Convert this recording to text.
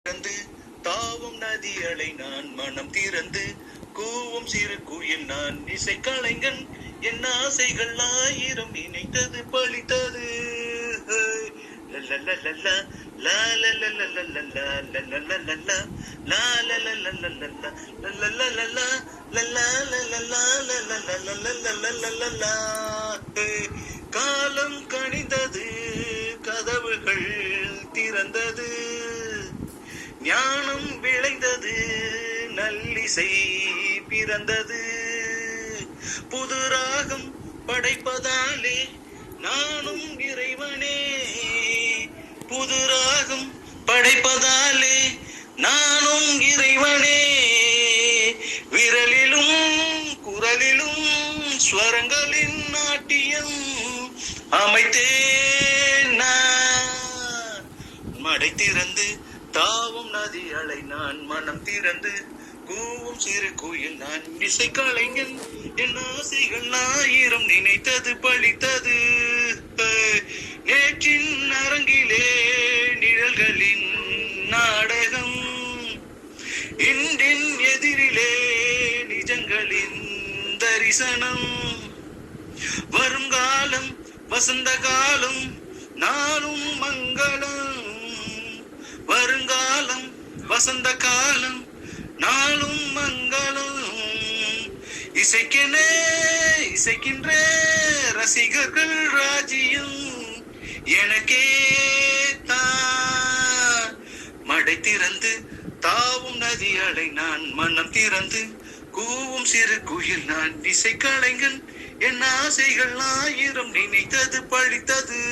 திறந்து தாவும் நதிகளை நான் மனம் திறந்து கூவும் சிறு குயில் நான் இசை கலைஞன் என் ஆசைகள் ஆயிரம் இணைத்தது பழித்தது காலம் கணிந்தது கதவுகள் திறந்தது ஞானம் விளைந்தது நல்லிசை பிறந்தது புது ராகம் படைப்பதாலே நானும் இறைவனே புது ராகம் படைப்பதாலே நானும் இறைவனே விரலிலும் குரலிலும் ஸ்வரங்களின் நாட்டியம் அமைத்தேன் நான் மடை திறந்து தாவும் நதிகளை நான் மனம் திறந்து கூவும் சிறு குயில் நான் இசை கலைஞன் என் ஆசைகள் ஆயிரம் நினைத்தது பழித்தது நேற்றின் அரங்கிலே நிழல்களின் நாடகம் இன்றின் எதிரிலே நிஜங்களின் தரிசனம் வருங்காலம் வசந்த காலம் நானும் மங்களம் வருங்காலம் வசந்த காலம் நாளும் மங்களம் இசைக்கின்ற ரசிகர்கள் ராஜ்யம் எனக்கே தான் மடை திறந்து தாவும் நதிகளை நான் மனம் திறந்து கூவும் சிறு குயில் நான் இசை கலைஞன் என் ஆசைகள் ஆயிரம் நினைத்தது பழித்தது